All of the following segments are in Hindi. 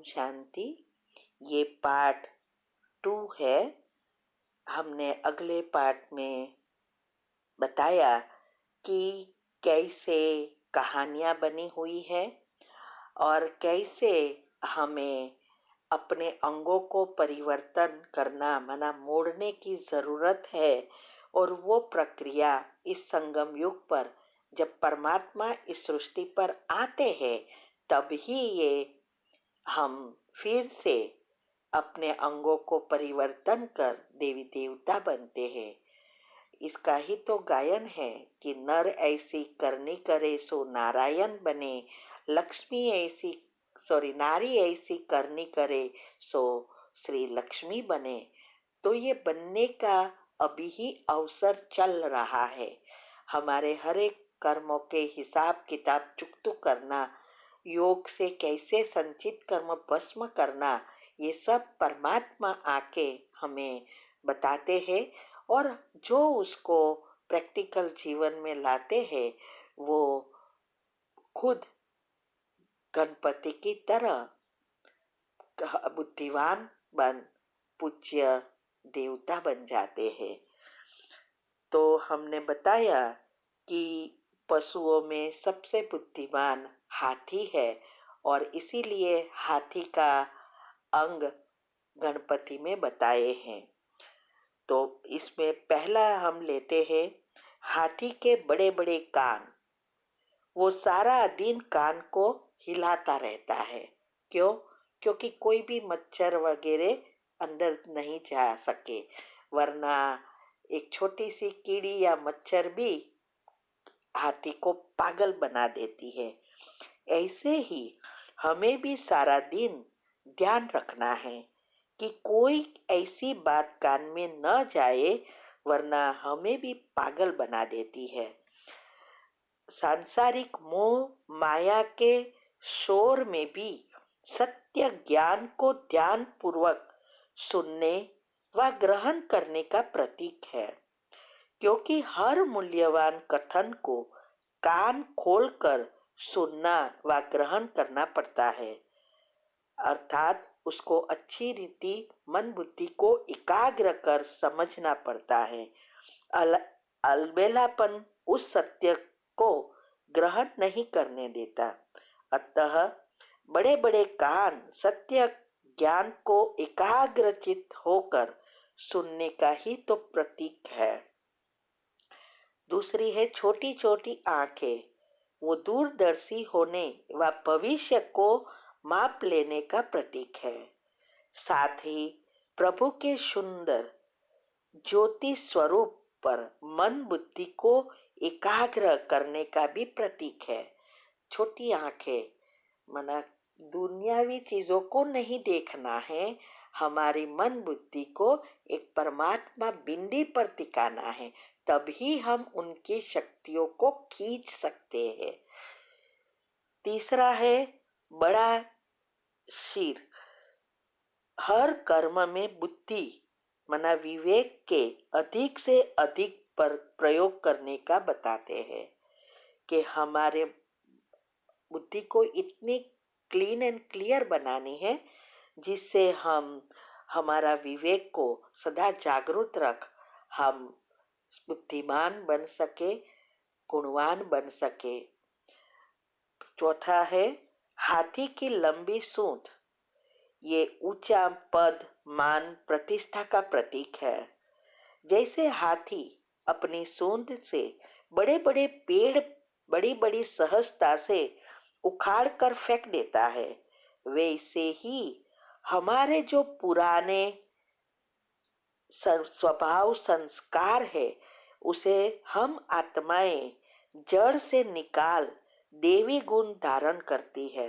शांति। ये पार्ट 2 है। हमने अगले पार्ट में बताया कि कैसे कहानियाँ बनी हुई है और कैसे हमें अपने अंगों को परिवर्तन करना माना मोड़ने की ज़रूरत है। और वो प्रक्रिया इस संगम युग पर जब परमात्मा इस सृष्टि पर आते हैं तभी ये हम फिर से अपने अंगों को परिवर्तन कर देवी देवता बनते हैं। इसका ही तो गायन है कि नर ऐसी करनी करे सो नारायण बने, लक्ष्मी ऐसी नारी ऐसी करनी करे सो श्री लक्ष्मी बने। तो ये बनने का अभी ही अवसर चल रहा है। हमारे हर एक कर्मों के हिसाब किताब चुकतू करना, योग से कैसे संचित कर्म भस्म करना, ये सब परमात्मा आके हमें बताते हैं। और जो उसको प्रैक्टिकल जीवन में लाते हैं वो खुद गणपति की तरह बुद्धिमान बन पूज्य देवता बन जाते हैं। तो हमने बताया कि पशुओं में सबसे बुद्धिमान हाथी है और इसीलिए हाथी का अंग गणपति में बताए हैं। तो इसमें पहला हम लेते हैं हाथी के बड़े बड़े कान। वो सारा दिन कान को हिलाता रहता है। क्यों? क्योंकि कोई भी मच्छर वगैरह अंदर नहीं जा सके, वरना एक छोटी सी कीड़ी या मच्छर भी हाथी को पागल बना देती है। ऐसे ही हमें भी सारा दिन ध्यान रखना है कि कोई ऐसी बात कान में न जाए, वरना हमें भी पागल बना देती है। सांसारिक मोह माया के शोर में भी सत्य ज्ञान को ध्यान पूर्वक सुनने व ग्रहण करने का प्रतीक है। क्योंकि हर मूल्यवान कथन को कान खोलकर सुनना व ग्रहण करना पड़ता है, अर्थात उसको अच्छी रीति मन बुद्धि को एकाग्र कर समझना पड़ता है। अलबेलापन उस सत्य को ग्रहण नहीं करने देता। अतः बड़े बड़े कान सत्य ज्ञान को एकाग्रचित होकर सुनने का ही तो प्रतीक है। दूसरी है छोटी छोटी आंखें। वो दूरदर्शी होने व भविष्य को माप लेने का प्रतीक है। साथ ही प्रभु के सुंदर ज्योति स्वरूप पर मन बुद्धि को एकाग्र करने का भी प्रतीक है। छोटी आंखें माना दुनियावी चीजों को नहीं देखना है, हमारी मन बुद्धि को एक परमात्मा बिंदी पर टिकाना है, तभी हम उनकी शक्तियों को खींच सकते हैं। तीसरा है बड़ा सिर। हर कर्म में बुद्धि माना विवेक के अधिक से अधिक पर प्रयोग करने का बताते हैं कि हमारे बुद्धि को इतनी क्लीन एंड क्लियर बनानी है जिससे हम हमारा विवेक को सदा जागरूक रख हम बुद्धिमान बन सके, गुणवान बन सके। चौथा है हाथी की लंबी सूंड। ये ऊंचा पद मान प्रतिष्ठा का प्रतीक है। जैसे हाथी अपनी सूंड से बड़े बड़े पेड़ बड़ी बड़ी सहजता से उखाड़ कर फेंक देता है, वैसे ही हमारे जो पुराने स्वभाव संस्कार है उसे हम आत्माएं जड़ से निकाल देवी गुण धारण करती है।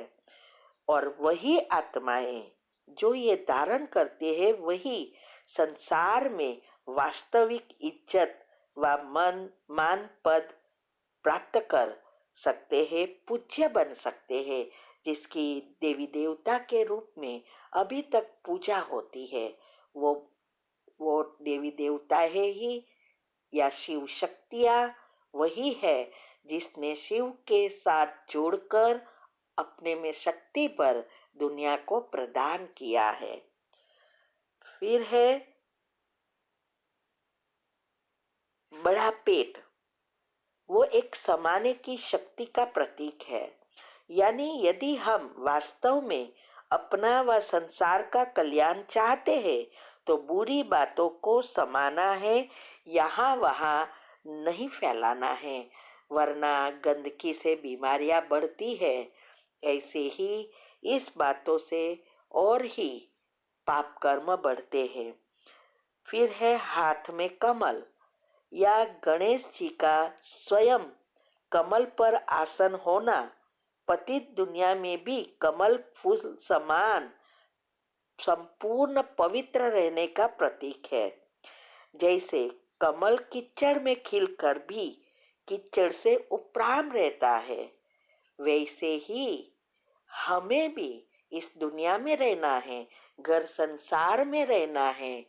और वही आत्माएं जो ये धारण करते हैं वही संसार में वास्तविक इज्जत व मान पद प्राप्त कर सकते हैं, पूज्य बन सकते हैं, जिसकी देवी देवता के रूप में अभी तक पूजा होती है। वो देवी देवता है ही या शिव शक्तियाँ वही है जिसने शिव के साथ जोड़कर अपने में शक्ति पर दुनिया को प्रदान किया है। फिर है बड़ा पेट, वो एक समाने की शक्ति का प्रतीक है। यानी यदि हम वास्तव में अपना व संसार का कल्याण चाहते हैं तो बुरी बातों को समाना है, यहाँ वहाँ नहीं फैलाना है, वरना गंदगी से बीमारियां बढ़ती है। ऐसे ही इस बातों से और ही पाप कर्म बढ़ते हैं। फिर है हाथ में कमल, या गणेश जी का स्वयं कमल पर आसन होना पतित दुनिया में भी कमल फूल समान संपूर्ण पवित्र रहने का प्रतीक है। जैसे कमल कीचड़ में खिलकर भी कीचड़ से उपराम रहता है, वैसे ही हमें भी इस दुनिया में रहना है, घर संसार में रहना है।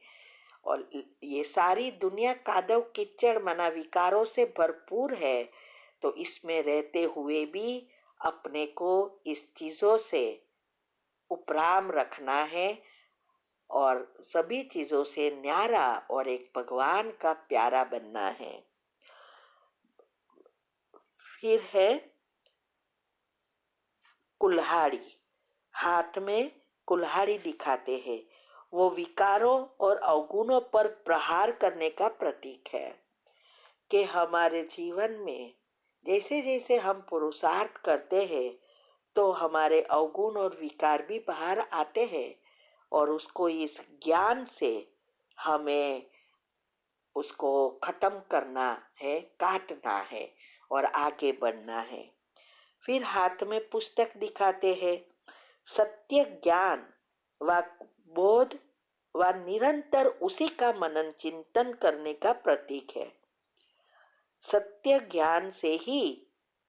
और ये सारी दुनिया कादव कीचड़ मना विकारों से भरपूर है, तो इसमें रहते हुए भी अपने को इस चीजों से उपराम रखना है और सभी चीजों से न्यारा और एक भगवान का प्यारा बनना है। फिर है कुल्हाड़ी, हाथ में कुल्हाड़ी दिखाते हैं, वो विकारों और अवगुणों पर प्रहार करने का प्रतीक है कि हमारे जीवन में जैसे जैसे हम पुरुषार्थ करते हैं तो हमारे अवगुण और विकार भी बाहर आते हैं, और उसको इस ज्ञान से हमें उसको खत्म करना है, काटना है और आगे बढ़ना है। फिर हाथ में पुस्तक दिखाते हैं, सत्य ज्ञान व बोध व निरंतर उसी का मनन चिंतन करने का प्रतीक है। सत्य ज्ञान से ही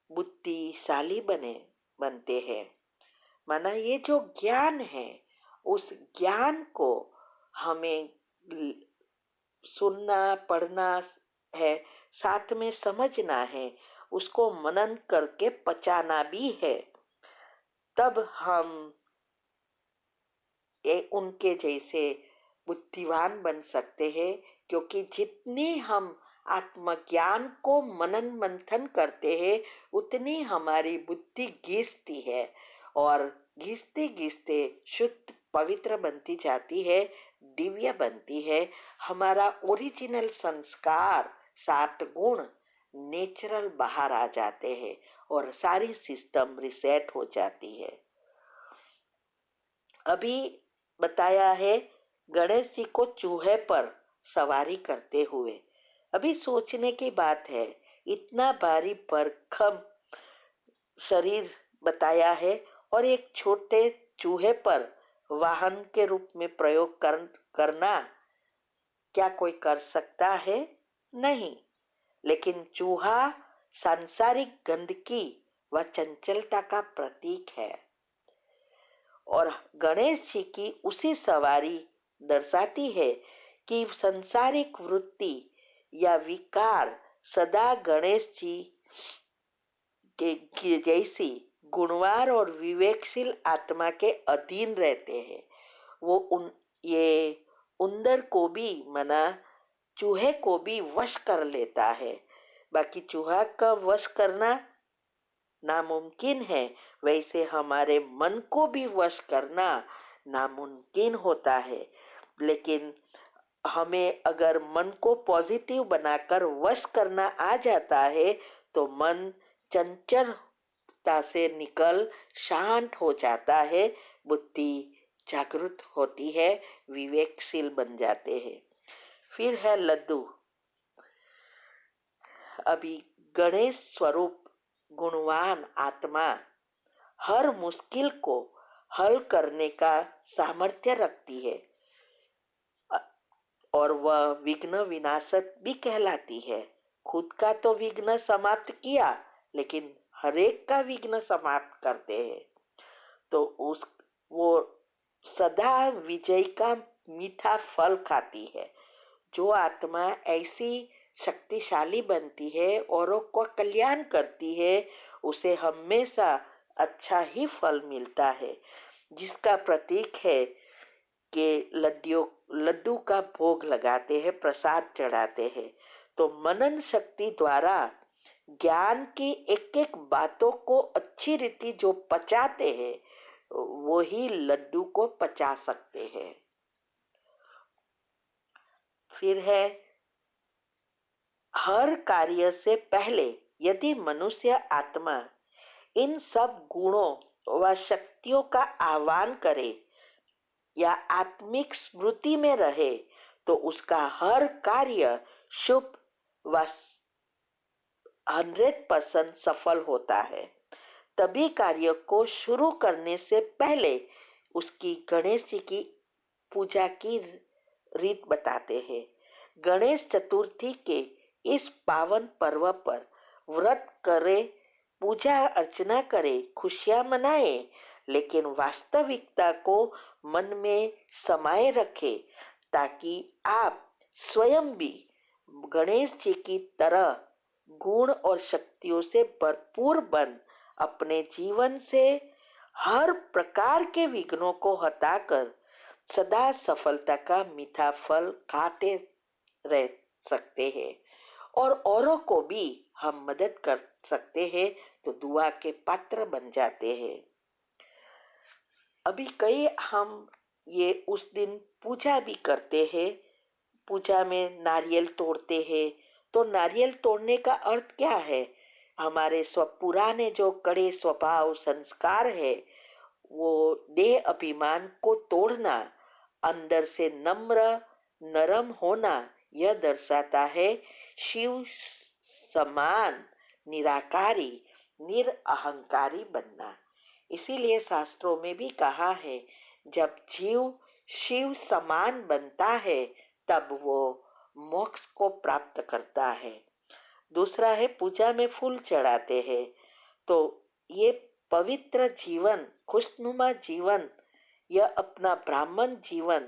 बुद्धिशाली बनते हैं। माना ये जो ज्ञान है, उस ज्ञान को हमें सुनना पढ़ना है, साथ में समझना है, उसको मनन करके पचाना भी है, तब हम ये उनके जैसे बुद्धिवान बन सकते हैं। क्योंकि जितनी हम आत्मज्ञान को मनन मंथन करते हैं उतनी हमारी बुद्धि घिसती है, और घिसते घिसते शुद्ध पवित्र बनती जाती है, दिव्य बनती है। हमारा ओरिजिनल संस्कार 7 गुण नेचुरल बाहर आ जाते हैं और सारी सिस्टम रिसेट हो जाती है। अभी बताया है गणेश जी को चूहे पर सवारी करते हुए। अभी सोचने की बात है, इतना भारी भरकम शरीर बताया है और एक छोटे चूहे पर वाहन के रूप में प्रयोग करना क्या कोई कर सकता है? नहीं। लेकिन चूहा सांसारिक गंदगी व चंचलता का प्रतीक है, और गणेश जी की उसी सवारी दर्शाती है कि संसारिक वृत्ति या विकार सदा गणेश जी के जैसी गुणवार और विवेकशील आत्मा के अधीन रहते हैं। वो ये उंदर को भी मना चूहे को भी वश कर लेता है। बाकी चूहा का वश करना नामुमकिन है, वैसे हमारे मन को भी वश करना नामुमकिन होता है। लेकिन हमें अगर मन को पॉजिटिव बनाकर वश करना आ जाता है तो मन चंचलता से निकल शांत हो जाता है, बुद्धि जागृत होती है, विवेकशील बन जाते हैं। फिर है लड्डू। अभी गणेश स्वरूप गुणवान आत्मा हर मुश्किल को हल करने का सामर्थ्य रखती है, और वह विघ्न विनाशक भी कहलाती है। खुद का तो विघ्न समाप्त किया, लेकिन हरेक का विघ्न समाप्त करते हैं। तो वो सदा विजय का मीठा फल खाती है। जो आत्मा ऐसी शक्तिशाली बनती है, औरों को कल्याण करती है, उसे हमेशा अच्छा ही फल मिलता है, जिसका प्रतीक है कि लड्डू का भोग लगाते हैं, प्रसाद चढ़ाते हैं। तो मनन शक्ति द्वारा ज्ञान की एक एक बातों को अच्छी रीति जो पचाते हैं, वो ही लड्डू को पचा सकते हैं। फिर है, हर कार्य से पहले यदि मनुष्य आत्मा इन सब गुणों व शक्तियों का आह्वान करे या आत्मिक स्मृति में रहे, तो उसका हर कार्य शुभ व 100% सफल होता है। तभी कार्य को शुरू करने से पहले उसकी गणेश जी की पूजा की रीत बताते हैं। गणेश चतुर्थी के इस पावन पर्व पर व्रत करे, पूजा अर्चना करे, खुशियां मनाए, लेकिन वास्तविकता को मन में समाये रखे, ताकि आप स्वयं भी गणेश जी की तरह गुण और शक्तियों से भरपूर बन अपने जीवन से हर प्रकार के विघ्नों को हटाकर सदा सफलता का मीठा फल खाते रह सकते हैं, और औरों को भी हम मदद कर सकते हैं, तो दुआ के पात्र बन जाते हैं। अभी कई हम ये उस दिन पूजा भी करते हैं, पूजा में नारियल तोड़ते हैं। तो नारियल तोड़ने का अर्थ क्या है? हमारे पुराने जो कड़े स्वभाव संस्कार है, वो देह अभिमान को तोड़ना, अंदर से नम्र नरम होना, यह दर्शाता है शिव समान निराकारी निरअहंकारी बनना। इसीलिए शास्त्रों में भी कहा है, जब जीव शिव समान बनता है तब वो मोक्ष को प्राप्त करता है। दूसरा है, पूजा में फूल चढ़ाते हैं। तो ये पवित्र जीवन, खुशनुमा जीवन, यह अपना ब्राह्मण जीवन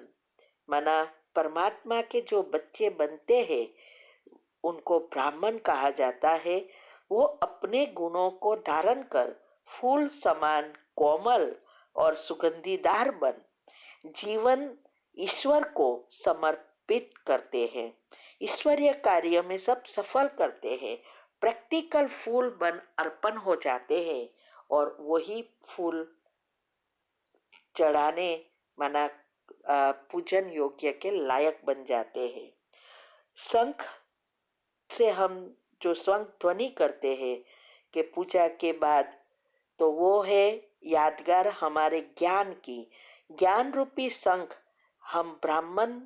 माना परमात्मा के जो बच्चे बनते हैं, उनको ब्राह्मण कहा जाता है। वो अपने गुणों को धारण कर फूल समान कोमल और सुगंधीदार बन जीवन ईश्वर को समर्पित करते हैं, ईश्वरीय कार्य में सब सफल करते हैं, प्रैक्टिकल फूल बन अर्पण हो जाते हैं, और वही फूल चढ़ाने माना पूजन योग्य के लायक बन जाते हैं। शंख से हम जो शंख ध्वनि करते हैं कि पूजा के बाद, तो वो है यादगार हमारे ज्ञान की। ज्ञान रूपी शंख हम ब्राह्मण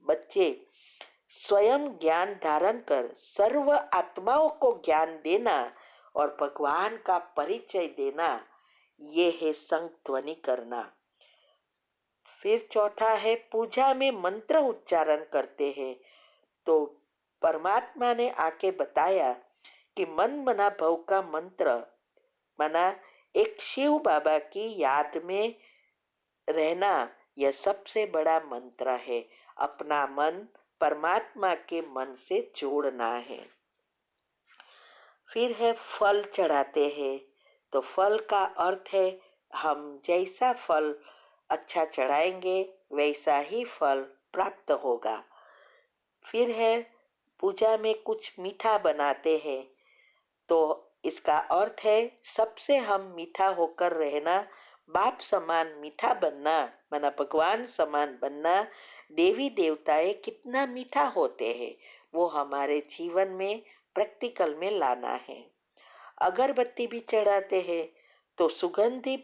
बच्चे स्वयं ज्ञान धारण कर सर्व आत्माओं को ज्ञान देना और भगवान का परिचय देना, ये है शंख ध्वनि करना। फिर चौथा है, पूजा में मंत्र उच्चारण करते हैं। तो परमात्मा ने आके बताया कि मन मना भव का मंत्र माना एक शिव बाबा की याद में रहना, यह सबसे बड़ा मंत्र है। अपना मन परमात्मा के मन से जोड़ना है। फिर है, फल चढ़ाते हैं। तो फल का अर्थ है, हम जैसा फल अच्छा चढ़ाएंगे वैसा ही फल प्राप्त होगा। फिर है, पूजा में कुछ मीठा बनाते हैं। तो इसका अर्थ है, सबसे हम मीठा होकर रहना, बाप समान मीठा बनना, माना भगवान समान बनना। देवी देवताएं कितना मीठा होते हैं, वो हमारे जीवन में प्रैक्टिकल में लाना है। अगरबत्ती भी चढ़ाते हैं। तो सुगंधी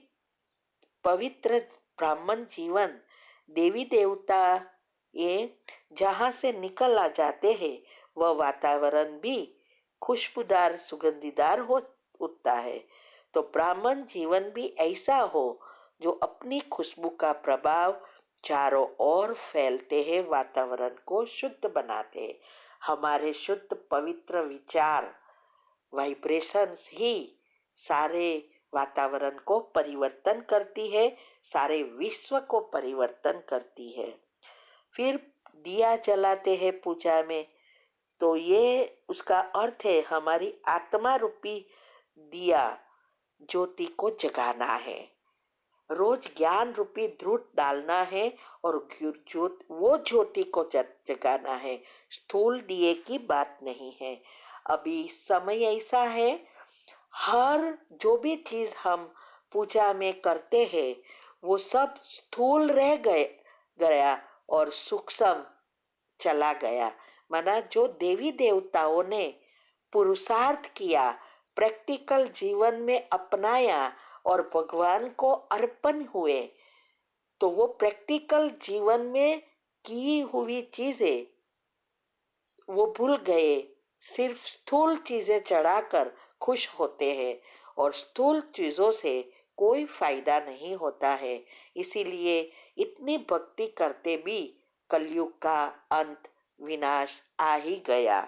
पवित्र ब्राह्मण जीवन, देवी देवता ये जहाँ से निकल आ जाते हैं, वह वातावरण भी खुशबूदार सुगंधीदार हो उठता है। तो ब्राह्मण जीवन भी ऐसा हो जो अपनी खुशबू का प्रभाव चारों ओर फैलते हैं, वातावरण को शुद्ध बनाते हैं। हमारे शुद्ध पवित्र विचार वाइब्रेशंस ही सारे वातावरण को परिवर्तन करती है, सारे विश्व को परिवर्तन करती है। फिर दिया जलाते हैं पूजा में। तो ये उसका अर्थ है, हमारी आत्मा रूपी दिया ज्योति को जगाना है, रोज ज्ञान रूपी ध्रुव डालना है और वो ज्योति को जगाना है। स्थूल दिए की बात नहीं है। अभी समय ऐसा है, हर जो भी चीज हम पूजा में करते हैं वो सब स्थूल रह गया और सूक्ष्म चला गया। माना जो देवी देवताओं ने पुरुषार्थ किया, प्रैक्टिकल जीवन में अपनाया और भगवान को अर्पण हुए, तो वो प्रैक्टिकल जीवन में की हुई चीजें वो भूल गए। सिर्फ स्थूल चीजें चढ़ाकर खुश होते हैं और स्थूल चीजों से कोई फायदा नहीं होता है। इसीलिए इतनी भक्ति करते भी कलयुग का अंत, विनाश आ ही गया।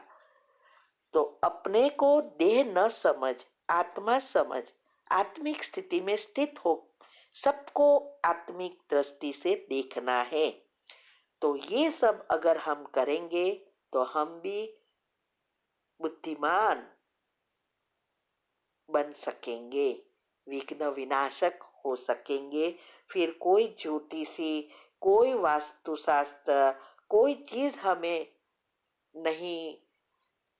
तो अपने को देह न समझ, आत्मा समझ, आत्मिक स्थिति में स्थित हो, सबको आत्मिक दृष्टि से देखना है। तो ये सब अगर हम करेंगे तो हम भी बुद्धिमान बन सकेंगे, विघ्न विनाशक हो सकेंगे। फिर कोई झूठी सी, कोई वास्तुशास्त्र, कोई चीज हमें नहीं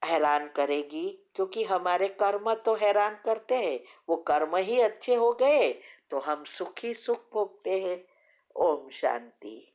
हैरान करेगी, क्योंकि हमारे कर्म तो हैरान करते हैं। वो कर्म ही अच्छे हो गए तो हम सुखी सुख भोगते हैं। ओम शांति।